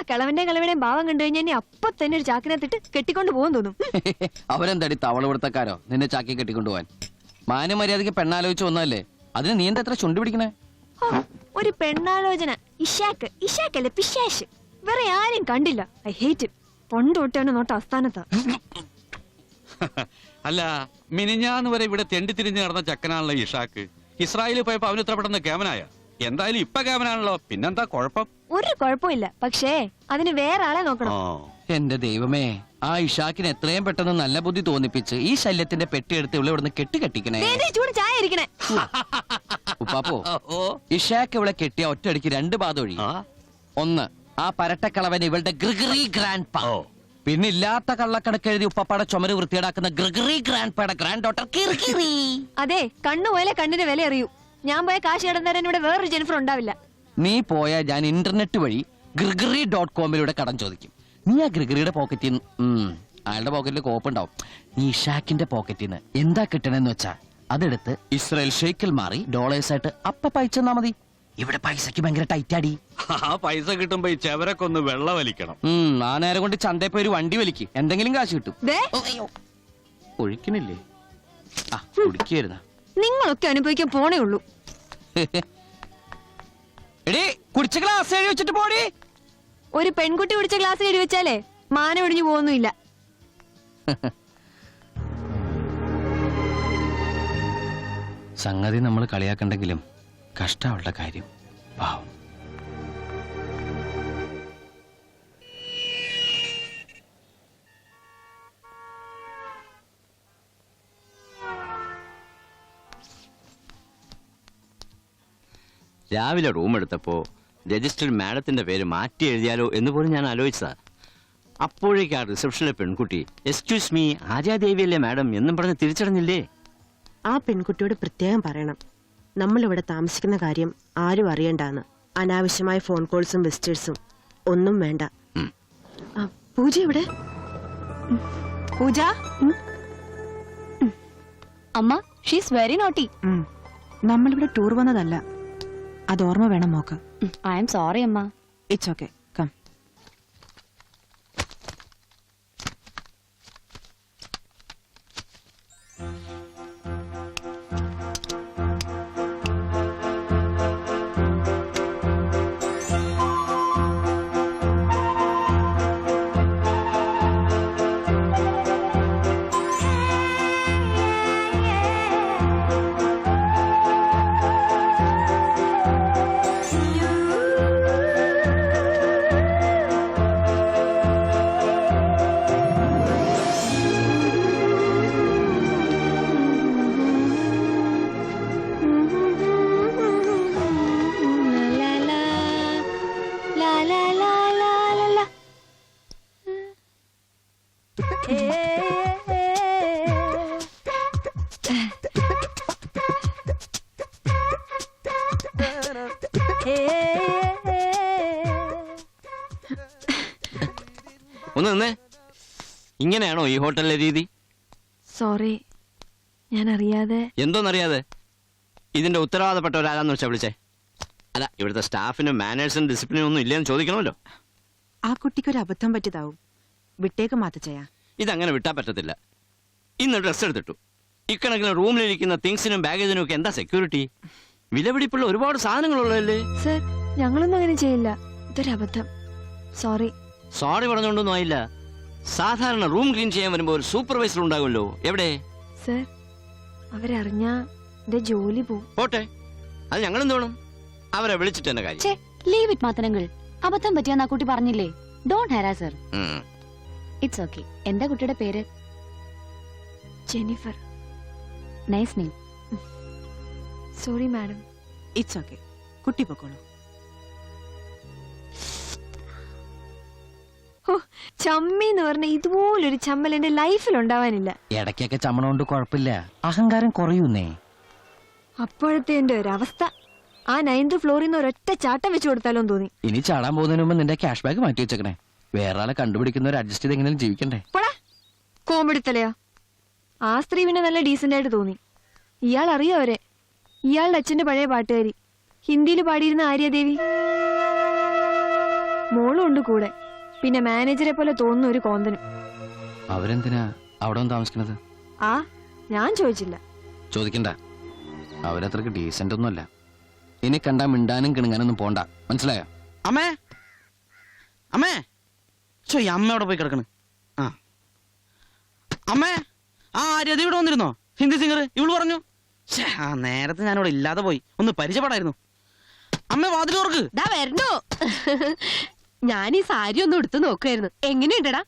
കിളവന്റെയും ഭാവം കണ്ടു കഴിഞ്ഞാൽ ഇനി അപ്പൊ തന്നെ ഒരു ചാക്കിനകത്തിട്ട് കെട്ടിക്കൊണ്ട് പോകാൻ തോന്നും. അവരെന്താടി തവള കൊടുത്തക്കാരോ നിന്നെ ചാക്കി കെട്ടിക്കൊണ്ടുപോവാൻ? മാന്യമര്യാദക്ക് പെണ്ണാലോചിച്ച് വന്നതല്ലേ, അതിന് നീ എന്താ എത്ര ചുണ്ടു പിടിക്കണേ? ഒരു പെണ്ണാലോചന ഇഷാക്കല്ലേ പിശാശ്. വേറെ ആരും കണ്ടില്ല. I hate it. പണ്ട് തൊട്ടാണ് നോട്ട അസ്ഥാനത്താ. അല്ല, മിനിഞ്ഞാന്ന് വരെ ഇവിടെ തെണ്ടി തിരിഞ്ഞ് നടന്ന ചക്കനാണല്ലോ ഇഷാക്ക്. ഇസ്രായേലിൽ പോയപ്പോ അവന് ഇത്ര പെട്ടെന്ന് കേമനായ. എന്തായാലും ഇപ്പൊ കേമനാണല്ലോ, പിന്നെന്താ കുഴപ്പം? ഒരു കുഴപ്പമില്ല, പക്ഷേ അതിന് വേറെ ആളെ നോക്കണം. എന്റെ ദൈവമേ, ആ ഇഷാക്കിന് എത്രയും പെട്ടെന്ന് നല്ല ബുദ്ധി തോന്നിപ്പിച്ച് ഈ ശല്യത്തിന്റെ പെട്ടിയെടുത്ത് ഇവിടെ ഇവിടുന്ന് കെട്ടിക്കണേ. ചൂട് ചായ ഇരിക്കണേ. ഉപ്പാപ്പോ, ഇഷാക്ക് ഇവിടെ കെട്ടിയ ഒറ്റയടിക്ക് 2 പാത ഒഴി. ഒന്ന്, ആ പരട്ടക്കളവൻ ഇവളുടെ ഗ്രിഗറി ഗ്രാൻഡ് പാ. പിന്നെ ഇല്ലാത്ത കള്ളക്കണക്ക് എഴുതി ഉപ്പാപ്പാടെ ചുമര് വൃത്തിയേടാക്കുന്ന ഗ്രിഗറി ഗ്രാൻഡ് പായുടെ ഗ്രാൻഡ് ഡോട്ടർ കിർകിറി. അതെ, കണ്ണു പോയാലേ കണ്ണിന് വില അറിയൂ. ഞാൻ പോയ കാശ് ഇടന്നേരം ഇവിടെ വേറൊരു ജെനിഫർ ഉണ്ടാവില്ല. നീ പോയാൽ ഞാൻ ഇന്റർനെറ്റ് വഴി grigri.com കടം ചോദിക്കും. നീ ആ ഗ്രിഗറിയുടെ പോക്കറ്റിൽ നിന്ന്, അയാളുടെ പോക്കറ്റിൽ കോപ്പുണ്ടാവും, നീ ഇഷാക്കിന്റെ പോക്കറ്റിൽ നിന്ന് എന്താ കിട്ടണെന്ന് വെച്ചാ അതെടുത്ത് ഇസ്രായേൽ ഷെയ്ക്കിൽ മാറി ഡോളേഴ്സായിട്ട് അപ്പ പയച്ചെന്നാ മതി. ഇവിടെ പൈസക്ക് ഭയങ്കര ടൈറ്റാടി. ആ പൈസ കിട്ടുമ്പോ ഈ ചെവരൊക്കെ ഒന്ന് വെള്ളം വലിക്കണം. ആ നേരം കൊണ്ട് ചന്തയിൽ പോയി ഒരു വണ്ടി വലിക്ക്, എന്തെങ്കിലും കാശ് കിട്ടും. ഒഴിക്കണില്ലേ? ആ കുടിക്കായിരുന്ന നിങ്ങളൊക്കെ അനുഭവിക്കാൻ പോണേ ഉള്ളൂ. എടീ, കുടിച്ച ഗ്ലാസ് എഴുതി വെച്ചിട്ട് പോടി. ഒരു പെൺകുട്ടി കുടിച്ച ഗ്ലാസ് എഴുതി വെച്ചാലേ മാനം ഒടിഞ്ഞു പോകുന്നില്ല. സംഗതി നമ്മൾ കളിയാക്കണ്ടെങ്കിലും കഷ്ടമുള്ള കാര്യം പാവം. രാവിലെ റൂം എടുത്തപ്പോ രജിസ്റ്റർഡ് മാഡത്തിന്റെ പേര് മാറ്റി എഴുതിയാലോ എന്ന് പോലും ഞാൻ ആലോചിച്ചതാ. അപ്പോഴേക്ക് ആ റിസപ്ഷനിലെ പെൺകുട്ടി എക്സ്ക്യൂസ് മീ ആര്യാദേവിയല്ലേ മാഡം എന്നും പറഞ്ഞ് തിരിച്ചടഞ്ഞില്ലേ? ആ പെൺകുട്ടിയോട് പ്രത്യേകം പറയണം, നമ്മളിവിടെ താമസിക്കുന്ന കാര്യം ആരും അറിയണ്ടാന്ന്. അനാവശ്യമായ ഫോൺ കോൾസും വിസിറ്റേഴ്സും ഒന്നും വേണ്ട. പൂജ എവിടെ? പൂജ അമ്മ, ഷീസ് വെരി നോട്ടി. നമ്മളിവിടെ ടൂർ വന്നതല്ല, അത് ഓർമ്മ വേണം മോക്ക്. ഐ ആം സോറി അമ്മ. It's okay, come. ഒന്ന് നിന്നേ. ഇങ്ങനെയാണോ ഈ ഹോട്ടലിലെ രീതി? സോറി, ഞാൻ അറിയാതെ. എന്തോന്നറിയാതെ? ഇതിന്റെ ഉത്തരവാദപ്പെട്ട ഒരാളാന്ന് വെച്ചാ വിളിച്ചേ? അല്ല, ഇവിടുത്തെ സ്റ്റാഫിനും മാനേഴ്സിനും ഡിസിപ്ലിനും ഒന്നും ഇല്ലെന്ന് ചോദിക്കണമല്ലോ. ആ കുട്ടിക്കൊരു അബദ്ധം പറ്റിയതാവും, വിട്ടേക്ക് മാത്തച്ചയാ. ഇതങ്ങനെ വിട്ടാ പറ്റത്തില്ല. ഇന്ന് ഡ്രസ് എടുത്തിട്ടു, ഇക്കണക്കിന് റൂമിലിരിക്കുന്ന തിങ്സിനും ബാഗേജിനും ഒക്കെ എന്താ സെക്യൂരിറ്റി? വിലപിടിപ്പുള്ള ഒരുപാട് സാധനങ്ങളുള്ളതല്ലേ. സർ, ഞങ്ങളൊന്നും അങ്ങനെ ചെയ്യില്ല. ഇതൊരു അബദ്ധം. സോറി. സോറി പറഞ്ഞോണ്ടൊന്നും ആയില്ല. സാധാരണ റൂം ക്ലീൻ ചെയ്യാൻ വരുമ്പോ ഒരു സൂപ്പർവൈസർ ഉണ്ടാകുമല്ലോ. എവിടെ? സർ, അവരറിഞ്ഞാ എന്റെ ജോലി പോവും. പോട്ടെ, അത് ഞങ്ങളും തോന്നും. അവരെ വിളിച്ചിട്ട് എന്നെ കാര്യം. ലീവ് ഇറ്റ് മാത്തനങ്ങൾ. അബദ്ധം പറ്റിയാന്ന് ആ കുട്ടി പറഞ്ഞില്ലേ. Don't harass sir. It's okay. എന്താ കുട്ടിയുടെ പേര്? Jennifer. Nice name. Sorry madam. It's okay, കുട്ടി പൊക്കോളൂ. ചമ്മി എന്ന് പറഞ്ഞ ഇതുപോലൊരു ചമ്മൽ എന്റെ ലൈഫിൽ ഉണ്ടാവാനില്ല. ഇടയ്ക്കൊക്കെ ചമ്മണോണ്ട് കുഴപ്പമില്ല, അഹങ്കാരം കുറയൂന്നേ. അപ്പോഴത്തെ എന്റെ ഒരവസ്ഥ, ആ 9th ഫ്ലോറിൽ നിന്ന് ഒരൊറ്റ ചാട്ടം വെച്ച് കൊടുത്താലോന്ന് തോന്നി. ഇനി ചാടാൻ പോകുന്നതിന് മുമ്പ് നിന്റെ ക്യാഷ് ബാഗ് മാറ്റി വെച്ചേക്കണേ. വേറെ ആളെ കണ്ടുപിടിക്കുന്നവർ അഡ്ജസ്റ്റ് ചെയ്ത് എങ്ങനെയും ജീവിക്കണ്ടേ. കോമഡി തലയാ. ആ സ്ത്രീ പിന്നെ നല്ല ഡീസന്റ് ആയിട്ട് തോന്നി. ഇയാൾ അറിയോ അവരെ? ഇയാളുടെ അച്ഛന്റെ പഴയ പാട്ടുകാരി, ഹിന്ദിയിൽ പാടിയിരുന്ന ആര്യാദേവി. മോളും ഉണ്ട് കൂടെ. പിന്നെ മാനേജറെ പോലെ തോന്നുന്ന ഒരു കോന്തനും. അവരെന്തിനാ അവിടെ വന്ന് താമസിക്കുന്നത്? ആ ഞാൻ ചോദിച്ചില്ല. ചോദിക്കണ്ട, അവരത്രക്ക് ഡീസന്റ് ഒന്നുമല്ല. ഇനി കണ്ടാ മിണ്ടാനും കിണുങ്ങാനൊന്നും പോണ്ട, മനസ്സിലായോ? അമ്മേ അമ്മേ ചോ ഈ അമ്മ അവിടെ പോയി കിടക്കണ്. ആ അമ്മേ, ആ രതി ഇവിടെ വന്നിരുന്നോ? ഹിന്ദി സിംഗർ ഇവള് പറഞ്ഞു. ആ നേരത്തെ ഞാനിവിടെ ഇല്ലാതെ പോയി, ഒന്ന് പരിചയപ്പെടായിരുന്നു. അമ്മ വാതിൽ തുറക്ക്. വരണോ? ഞാൻ ഈ സാരി ഒന്ന് എടുത്തു നോക്കുമായിരുന്നു. എങ്ങനെയുണ്ടടാ?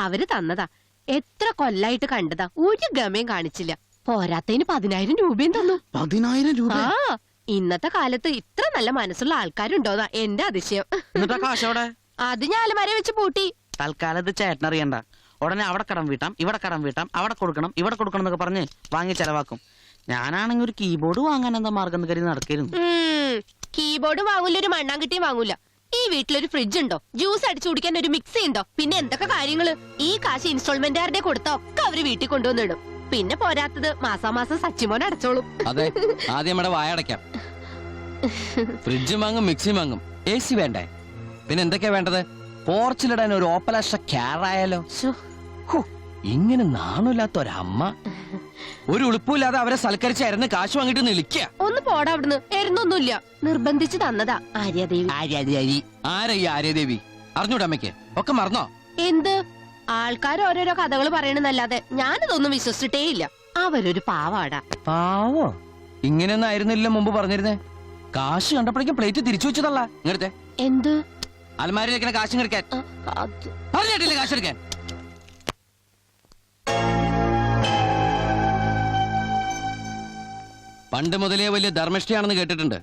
അവര് തന്നതാ. എത്ര കൊല്ലായിട്ട് കണ്ടതാ, ഒരു ഗമയും കാണിച്ചില്ല. പോരാത്തതിന് 10,000 രൂപയും തന്നു. 10,000 രൂപ? ആ, ഇന്നത്തെ കാലത്ത് ഇത്ര നല്ല മനസ്സുള്ള ആൾക്കാരുണ്ടോന്നാ എന്റെ അതിശയം. എന്നിട്ടാ കാശ് അവിടെ? അത് ഞാൻ അലമാര വെച്ച് പൂട്ടി. തൽക്കാലത്ത് ചേട്ടനറിയണ്ട. ഉടനെ അവിടെ കടം വീട്ടാം, ഇവിടെ കടം വീട്ടാം, അവിടെ കൊടുക്കണം, ഇവിടെ കൊടുക്കണം എന്നൊക്കെ പറഞ്ഞ് വാങ്ങി ചെലവാക്കും. ഞാനാണെങ്കിൽ ഒരു കീബോർഡ് വാങ്ങാൻ എന്താ മാർഗം കരുതി നടക്കായിരുന്നു. കീബോർഡ് വാങ്ങൂല, ഒരു മണ്ണാങ്കട്ടിയും വാങ്ങൂല. ഈ വീട്ടിലൊരു ഫ്രിഡ്ജ് ഉണ്ടോ? ജ്യൂസ് അടിച്ചു കുടിക്കാൻ ഒരു മിക്സി ഉണ്ടോ? പിന്നെ എന്തൊക്കെ കാര്യങ്ങള്? ഈ കാശ് ഇൻസ്റ്റാൾമെന്റുകാരുടെ കൊടുത്ത ഒക്കെ അവര് വീട്ടിൽ കൊണ്ടുവന്നിടും. പിന്നെ പോരാത്തത് മാസാമാസം സച്ചിമോൻ അടച്ചോളും. അതെ, ആദ്യം നമ്മുടെ വായടയ്ക്കാം. ഫ്രിഡ്ജ് വാങ്ങും, മിക്സി വാങ്ങും, AC വേണ്ടേ? പിന്നെ എന്തൊക്കെയാ വേണ്ടത്? പോർച്ചിലിടാൻ ഒരു ഓപ്പലാഷ ക്യാറായാലോ? ഇങ്ങനെ നാണില്ലാത്ത ഒരമ്മ, ഒരു ഉളുപ്പില്ലാതെ അവരെ സൽക്കരിച്ച് അരന്ന് കാശ് വാങ്ങിട്ട് നിൽക്കുക. ഒന്ന് പോടാ അവിടുന്ന്. എരുന്നൊന്നുമില്ല, നിർബന്ധിച്ച് തന്നതാ ആര്യാദേവി. ആരാ ഈ ആര്യദേവി? അറിഞ്ഞൂടെ അമ്മയ്ക്ക്? ഒക്കെ മറന്നോ? എന്ത്? ആൾക്കാർ ഓരോരോ കഥകൾ പറയണെന്നല്ലാതെ ഞാനിതൊന്നും വിശ്വസിച്ചിട്ടേ ഇല്ല. അവരൊരു പാവാടാ. പാവോ? ഇങ്ങനെയൊന്നും ആയിരുന്നില്ല മുമ്പ് പറഞ്ഞിരുന്നേ. കാശ് കണ്ടപ്പോഴേക്കും പ്ലേറ്റ് തിരിച്ചു വെച്ചതല്ല. ഇങ്ങടുത്തെ എന്ത്? അലമാരിയിലേക്കണ കാശ് എടുക്കാൻ പറഞ്ഞിട്ടില്ല. കാശ് എടുക്കാൻ പണ്ട് മുതലേ വലിയ ധർമ്മിഷ്ഠയാണെന്ന് കേട്ടിട്ടുണ്ട്.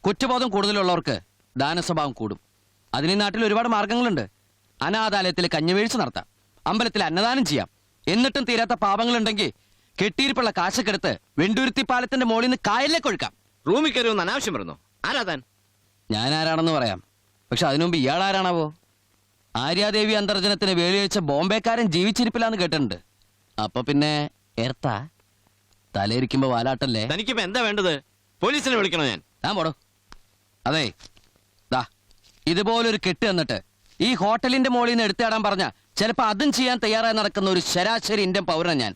കുറ്റബോധം കൂടുതലുള്ളവർക്ക് ദാനസ്വഭാവം കൂടും. അതിന് ഈ നാട്ടിൽ ഒരുപാട് മാർഗങ്ങളുണ്ട്. അനാഥാലയത്തിൽ കഞ്ഞിവീഴ്ച നടത്താം, അമ്പലത്തിൽ അന്നദാനം ചെയ്യാം. എന്നിട്ടും തീരാത്ത പാപങ്ങളുണ്ടെങ്കിൽ കെട്ടിയിരിപ്പുള്ള കാശൊക്കെ എടുത്ത് വെണ്ടൂരുത്തി പാലത്തിന്റെ മുകളിൽ നിന്ന് കായലിലേക്ക് ഒഴുക്കാം. റൂമിൽ കയറി ഒന്ന് അനാവശ്യം വരുന്നു. ആരാതാൻ? ഞാൻ ആരാണെന്ന് പറയാം, പക്ഷെ അതിനുമുമ്പ് ഇയാൾ ആരാണാവോ? ആര്യാദേവി അന്തർജനത്തിന് വേലിവെച്ച ബോംബെക്കാരൻ ജീവിച്ചിരിപ്പില്ലാന്ന് കേട്ടിട്ടുണ്ട്. അപ്പൊ പിന്നെ എർത്താ തലയിരിക്കുമ്പോ വാലാട്ടല്ലേ? തനിക്കിപ്പോ എന്താ വേണ്ടത്? പോലീസിനെ വിളിക്കണോ ഞാൻ? ഞാൻ പോടോ. അതെ, ദാ ഇതുപോലൊരു കെട്ട് എന്നിട്ട് ഈ ഹോട്ടലിന്റെ മുകളിൽ നിന്ന് എടുത്തിടാൻ പറഞ്ഞ ചിലപ്പോ അതും ചെയ്യാൻ തയ്യാറായി നടക്കുന്ന ഒരു ശരാശരി ഇന്ത്യൻ പൗരനാ ഞാൻ.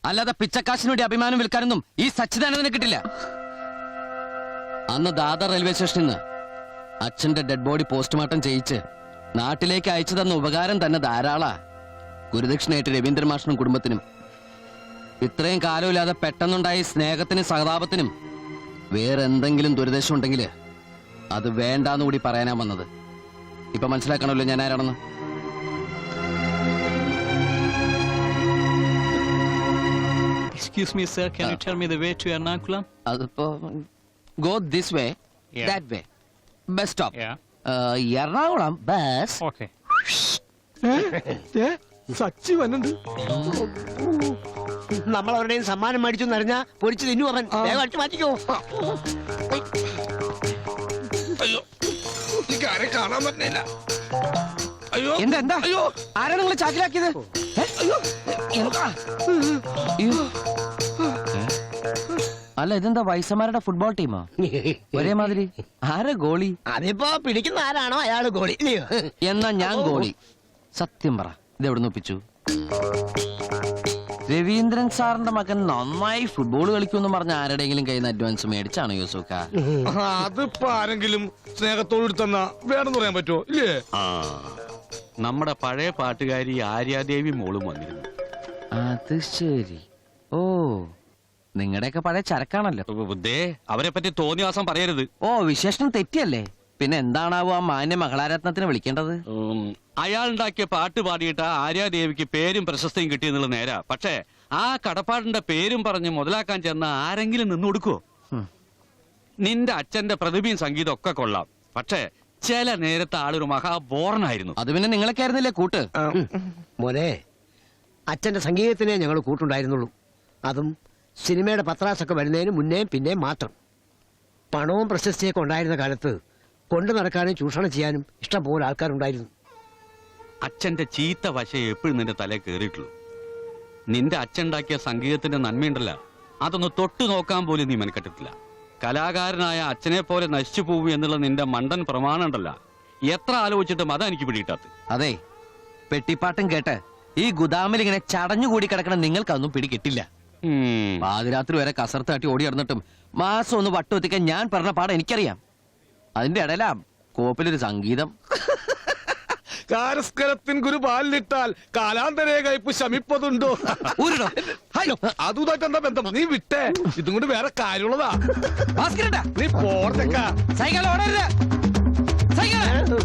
അല്ലാതെ പിച്ചക്കാശിന് വേണ്ടി അഭിമാനം വിൽക്കാനൊന്നും ഈ സച്ചിദാനന്ദന് കിട്ടില്ല. അന്ന് ദാദർ റെയിൽവേ സ്റ്റേഷനിൽ നിന്ന് അച്ഛന്റെ ഡെഡ് ബോഡി പോസ്റ്റ്മോർട്ടം ചെയ്യിച്ച് നാട്ടിലേക്ക് അയച്ചു തന്ന ഉപകാരം തന്നെ ധാരാളാ. ഗുരുദക്ഷിണയായിട്ട് രവീന്ദ്രൻ മാഷിനും കുടുംബത്തിനും. ഇത്രയും കാലമില്ലാതെ പെട്ടെന്നുണ്ടായി സ്നേഹത്തിനും സഹതാപത്തിനും വേറെന്തെങ്കിലും ദുരിദേശം ഉണ്ടെങ്കിൽ അത് വേണ്ടാന്ന് കൂടി പറയാനാ വന്നത്. ഇപ്പൊ മനസ്സിലാക്കണമല്ലോ ഞാൻ ആരാണെന്ന്. Excuse me, sir. Can you tell me the way to Ernakulam? അതിപ്പോ go this way, Yeah. That way, bus stop. Yeah. Ernakulam bus. Okay. Sachi വന്നുണ്ട്. നമ്മൾ അവരുടെയും സമ്മാനം മേടിച്ചു എന്നറിഞ്ഞാ പൊരിച്ചു തിന്നു അവൻ. വേഗം അടിച്ചു മാറ്റിക്കോ. അയ്യോ, എനിക്ക് ആരെ കാണാൻ പറ്റില്ല. അയ്യോ എന്താ എന്താ? അയ്യോ ആരാ നിങ്ങൾ ചാക്കിലാക്കിയത്? അയ്യോ എന്താ? അയ്യോ. അല്ല, ഇതെന്താ വയസ്സന്മാരുടെ ഫുട്ബോൾ ടീമോ? ഒരേ മാതിരി. ആരാ ഗോളി? അതിപ്പോ പിടിക്കുന്ന ആരാണോ അയാള് ഗോളി. ഇല്ലയോ? എന്നാ ഞാൻ ഗോളി. സത്യം പറ, ഇതെവിടെ ഒപ്പിച്ചു? രവീന്ദ്രൻ സാറിന്റെ മകൻ നന്നായി ഫുട്ബോൾ കളിക്കുമെന്ന് പറഞ്ഞ ആരുടെയെങ്കിലും കയ്യിൽ നിന്ന് അഡ്വാൻസ് മേടിച്ചാണോ യൂസുക്ക? അതിപ്പോ ആരെങ്കിലും സ്നേഹത്തോട് തന്ന വേണമെന്ന് പറയാൻ പറ്റുമോ? ഇല്ലേ? നമ്മുടെ പഴയ പാട്ടുകാരി ആര്യാദേവി മോളും വന്നിരുന്നു. അത് ശരി. ഓ, നിങ്ങളുടെയൊക്കെ പഴയ ചരക്കാണല്ലോ. ദേ, അവരെ പറ്റി തോന്നിയ ദിവസം പറയരുത്. ഓ, വിശേഷണം തെറ്റിയല്ലേ? പിന്നെ എന്താണാവോ ആ മാന്യ മകളാരത്നത്തിന് വിളിക്കേണ്ടത്? അയാൾ ഉണ്ടാക്കിയ പാട്ട് പാടിയിട്ട് ആര്യാദേവിക്ക് പേരും പ്രശസ്തിയും കിട്ടിയെന്നുള്ള നേരാ. പക്ഷേ ആ കടപ്പാടിന്റെ പേരും പറഞ്ഞ് മുതലാക്കാൻ ചെന്ന ആരെങ്കിലും നിന്ന് കൊടുക്കുവോ? നിന്റെ അച്ഛന്റെ പ്രതിഭയും സംഗീതം ഒക്കെ കൊള്ളാം, പക്ഷേ ചില നേരത്തെ ആളൊരു മഹാബോറനായിരുന്നു. അത് പിന്നെ നിങ്ങളൊക്കെ ആയിരുന്നില്ലേ കൂട്ട്? മോനെ, അച്ഛന്റെ സംഗീതത്തിനെ ഞങ്ങൾ കൂട്ടുണ്ടായിരുന്നുള്ളൂ. അതും സിനിമയുടെ പത്രാസൊക്കെ വരുന്നതിന് മുന്നേ പിന്നെ മാത്രം. പണവും പ്രശസ്തിയൊക്കെ ഉണ്ടായിരുന്ന കാലത്ത് കൊണ്ടു നടക്കാനും ചൂഷണം ചെയ്യാനും ഇഷ്ടം പോലെ ആൾക്കാരുണ്ടായിരുന്നു. അച്ഛന്റെ ചീത്ത വശ എപ്പോഴും നിന്റെ തലേ കയറിയിട്ടുള്ളൂ. നിന്റെ അച്ഛൻ ഉണ്ടാക്കിയ സംഗീതത്തിന്റെ നന്മയുണ്ടല്ല, അതൊന്ന് തൊട്ടു നോക്കാൻ പോലും നീ മെനക്കെട്ടിട്ടില്ല. കലാകാരനായ അച്ഛനെ പോലെ നശിച്ചു പോവൂ എന്നുള്ള നിന്റെ മണ്ടൻ പ്രമാണം ഉണ്ടല്ല, എത്ര ആലോചിച്ചിട്ടും അതാ എനിക്ക് പിടികിട്ടാത്ത. അതെ, പെട്ടിപ്പാട്ടും കേട്ട് ഈ ഗുദാമിൽ ഇങ്ങനെ ചടഞ്ഞുകൂടി കിടക്കണ നിങ്ങൾക്കൊന്നും പിടികിട്ടില്ല. പാതിരാത്രി വരെ കസർത്ത് തട്ടി ഓടി നടന്നിട്ടും മാസം ഒന്ന് വട്ടുവെത്തിക്കാൻ ഞാൻ പറഞ്ഞ പാഠം എനിക്കറിയാം. അതിന്റെ ഇടയിലാ കോപ്പിലൊരു സംഗീതം. കാരസ്കരത്തിൻ ഗുരു പാലിട്ടാൽ കാലാന്തരേ കയ്പ് ശമിപ്പതുണ്ടോ? ഊരിടോ. ഹൈലോ. അതുമായിട്ട് എന്താ ബന്ധം? നീ വിട്ടേ, ഇതും കൊണ്ട് വേറെ കാര്യമുള്ളതാ. ഭാസ്കരേട്ടാ, നീ പോർത്തേക്ക. സൈക്കിൾ ഓടരുത്. സൈക്കിള്.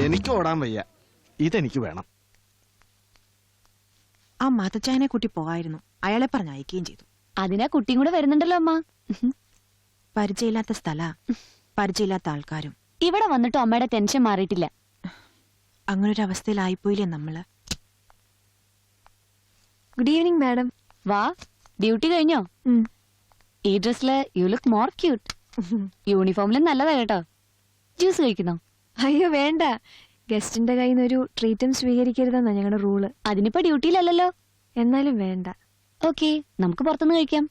എനിക്ക് ഓടാൻ വയ്യ, ഇതെനിക്ക് വേണം. ആ മാതച്ചായനെ കൂട്ടി പോകായിരുന്നു. അയാളെ പറഞ്ഞ് അയക്കുകയും ചെയ്തു. അതിനാ കുട്ടിയും കൂടെ വരുന്നുണ്ടല്ലോ അമ്മ. പരിചയമില്ലാത്ത സ്ഥല, പരിചയമില്ലാത്ത ആൾക്കാരും. ഇവിടെ വന്നിട്ടും അമ്മയുടെ ടെൻഷൻ മാറിയിട്ടില്ല. അങ്ങനൊരു അവസ്ഥയിലായിപ്പോയില്ലേ നമ്മള്. Good evening madam. വാ, ഡ്യൂട്ടി കഴിഞ്ഞോ? ഈ ഡ്രസ്സില് യു ലുക്ക് മോർ ക്യൂട്ട്. യൂണിഫോമിലും നല്ലതാ കേട്ടോ. ജ്യൂസ് കഴിക്കുന്നോ? അയ്യോ വേണ്ട, ഗസ്റ്റിന്റെ കയ്യിൽ നിന്ന് ഒരു ട്രീറ്റും സ്വീകരിക്കരുതെന്നാ ഞങ്ങളുടെ റൂള്. അതിനിപ്പോ ഡ്യൂട്ടിയിലല്ലോ. എന്നാലും വേണ്ട. ഓക്കെ, നമുക്ക് പുറത്തുനിന്ന് കഴിക്കാം.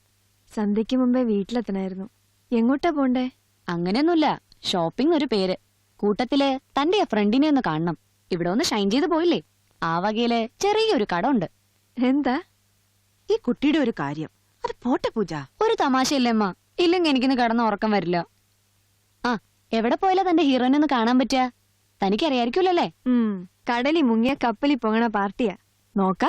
സന്ധ്യയ്ക്ക് മുമ്പേ വീട്ടിലെത്തണായിരുന്നു. എങ്ങോട്ടാ പോണ്ടേ? അങ്ങനെയൊന്നുമില്ല, ഷോപ്പിംഗ് ഒരു പേര്. കൂട്ടത്തില് തന്റെ ഫ്രണ്ടിനെ ഒന്ന് കാണണം. ഇവിടെ ഒന്ന് ഷൈൻ ചെയ്ത് പോയില്ലേ, ആ വകയില് ചെറിയൊരു കട ഉണ്ട്. എന്താ? ഈ കുട്ടിയുടെ ഒരു കാര്യം, അത് പോട്ടെ പൂജ. ഒരു തമാശയില്ലേ അമ്മ? ഇല്ലെങ്കിൽ എനിക്കിന്ന് കിടന്ന് ഉറക്കം വരില്ല. ആ, എവിടെ പോയാലാ തന്റെ ഹീറോയിനെ ഒന്ന് കാണാൻ പറ്റുക? തനിക്കറിയായിരിക്കുമല്ലേ? കടലിൽ മുങ്ങിയ കപ്പലിൽ പോകണ പാർട്ടിയാ. നോക്കാം.